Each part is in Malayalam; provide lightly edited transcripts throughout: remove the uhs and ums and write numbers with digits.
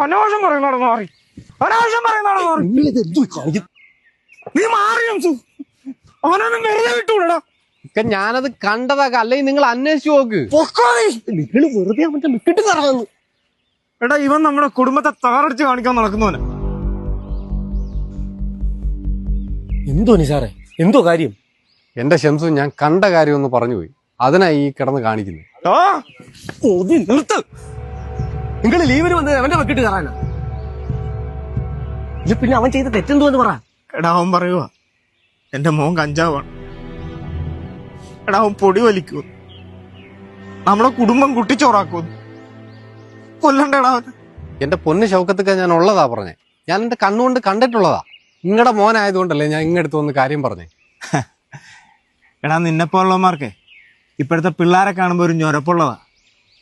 അനാവശ്യം പറയുന്നോടെ മാറി, അനാവശ്യം പറയുന്നോടെ മാറി. നീ മാറി അംസു, അവനൊന്നും വെറുതെ വിട്ടുകൂടാ. ഞാനത് കണ്ടതാക്ക, അല്ലെങ്കിൽ നിങ്ങൾ അന്വേഷിച്ചു നോക്ക്. നിങ്ങൾ വെറുതെ അവന്റെ മിക്കിട്ട് കറങ്ങുന്നു. എടാ, ഇവൻ നമ്മുടെ കുടുംബത്തെ തകർച്ച് കാണിക്കാൻ നടക്കുന്നവന്. എന്തോ നിസാറേ, എന്തോ കാര്യം? എന്റെ ഷംസു, ഞാൻ കണ്ട കാര്യം ഒന്ന് പറഞ്ഞു പോയി, അതിനാ ഈ കിടന്ന് കാണിക്കുന്നത്. നിർത്ത്. നിങ്ങൾ ലീവിന് വന്നത് അവന്റെ വെക്കിട്ട് കയറാനാ? പിന്നെ അവൻ ചെയ്ത തെറ്റെന്തോ എന്ന് പറ. എടാ, അവൻ പറയുവാ എന്റെ മോൻ കഞ്ചാവാണ്. എടാ, അവൻ പൊടി വലിക്കൂ, നമ്മളെ കുടുംബം കുട്ടിച്ചോറാക്കുന്നു. കൊല്ലണ്ടേടാ അവന്. എന്റെ പൊന്ന് ഷൗക്കത്തൊക്കെ ഞാൻ ഉള്ളതാ പറഞ്ഞേ, ഞാൻ എന്റെ കണ്ണുകൊണ്ട് കണ്ടിട്ടുള്ളതാ. നിങ്ങളുടെ മോനായതുകൊണ്ടല്ലേ ഞാൻ ഇങ്ങടുത്ത് വന്ന് കാര്യം പറഞ്ഞേ. എടാ, നിന്നെപ്പോലുള്ളവന്മാർക്കേ ഇപ്പോഴത്തെ പിള്ളേരെ കാണുമ്പോൾ ഒരു ഞൊരപ്പുള്ളതാ.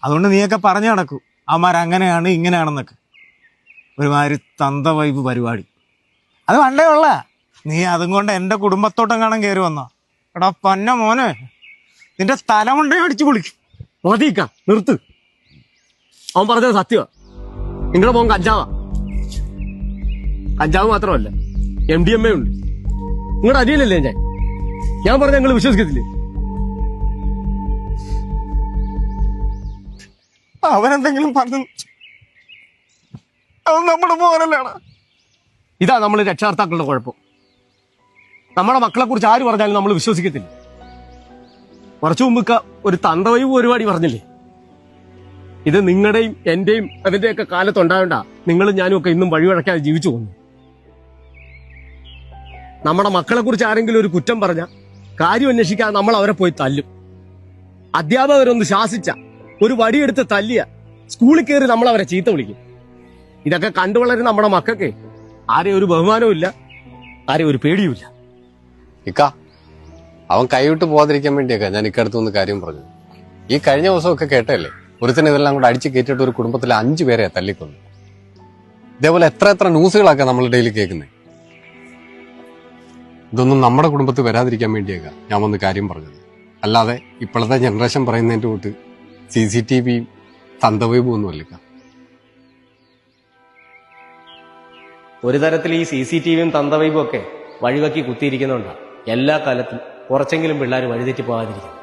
അതുകൊണ്ട് നീയൊക്കെ പറഞ്ഞു നടക്കൂ അവന്മാരങ്ങനെയാണ് ഇങ്ങനെയാണെന്നൊക്കെ. ഒരുമാതിരി തന്ത വൈബ് പരിപാടി അത് പണ്ടേ ഉള്ള. നീ അതും കൊണ്ട് എന്റെ കുടുംബത്തോട്ടം കാണാൻ കയറി വന്നോ? എടാ പന്ന മോനെ, നിന്റെ തലമുണ്ടേ അടിച്ചു പൊളിക്കും. മതിക്ക, നിർത്ത്. അവൻ പറഞ്ഞത് സത്യമാ. നിങ്ങളുടെ മോൻ കഞ്ചാവാ. കഞ്ചാവ് മാത്രമല്ല, MDMA ഉണ്ട്. നിങ്ങളുടെ അരിയലല്ലേ ഞാൻ പറഞ്ഞ നിങ്ങൾ വിശ്വസിക്കത്തില്ലേ? അവനെന്തെങ്കിലും പറഞ്ഞു, അത് നമ്മുടെ മോനല്ലേടാ. ഇതാ നമ്മൾ രക്ഷാകർത്താക്കളുടെ കുഴപ്പം. നമ്മുടെ മക്കളെ കുറിച്ച് ആര് പറഞ്ഞാലും നമ്മൾ വിശ്വസിക്കത്തില്ല. കുറച്ചു മുമ്പ് ഒരു തന്തവൈവ് പരിപാടി പറഞ്ഞില്ലേ? ഇത് നിങ്ങളുടെയും എന്റെയും അതിന്റെയൊക്കെ കാലത്തുണ്ടാവേണ്ട നിങ്ങളും ഞാനും ഒക്കെ ഇന്നും വഴിവഴക്കാതെ ജീവിച്ചു പോകുന്നു. നമ്മുടെ മക്കളെ കുറിച്ച് ആരെങ്കിലും ഒരു കുറ്റം പറഞ്ഞ കാര്യം അന്വേഷിക്കാതെ നമ്മൾ അവരെ പോയി തല്ലും. അധ്യാപകരൊന്ന് ശാസിച്ച, ഒരു വടിയെടുത്ത് തല്ലിയ, സ്കൂളിൽ കയറി നമ്മൾ അവരെ ചീത്ത വിളിക്കും. ഇതൊക്കെ കണ്ടു വളരുന്ന നമ്മുടെ മക്കൾക്ക് ആരെയും ഒരു ബഹുമാനവും ഇല്ല, ആരെയും ഒരു പേടിയുമില്ല. ഇക്ക, അവൻ കൈവിട്ട് പോകാതിരിക്കാൻ വേണ്ടിയൊക്കെ ഞാൻ ഇക്കടുത്തുനിന്ന് കാര്യം പറഞ്ഞു. ഈ കഴിഞ്ഞ ദിവസമൊക്കെ കേട്ടല്ലേ, ഒരുത്തന്നെ ഇതെല്ലാം കൂടെ അടിച്ചു കയറ്റിയിട്ട് ഒരു കുടുംബത്തിലെ 5 പേരെ തല്ലിക്കൊന്നു. ഇതേപോലെ എത്ര ന്യൂസുകളൊക്കെ നമ്മൾ ഡെയിലി കേൾക്കുന്നത്. ഇതൊന്നും നമ്മുടെ കുടുംബത്തിൽ വരാതിരിക്കാൻ വേണ്ടിയൊക്കെ ഞാൻ വന്ന് കാര്യം പറഞ്ഞത്. അല്ലാതെ ഇപ്പോഴത്തെ ജനറേഷൻ പറയുന്നതിന്റെ കൂട്ട് CCTV തന്തവൈബും ഒന്നുമല്ല. ഒരു തരത്തിൽ ഈ CCTV തന്തവൈബും ഒക്കെ വഴിവെക്കി കുത്തിയിരിക്കുന്നുണ്ടാ എല്ലാ കാലത്തും കുറച്ചെങ്കിലും പിള്ളേർ വഴിതെറ്റി പോകാതിരിക്കും.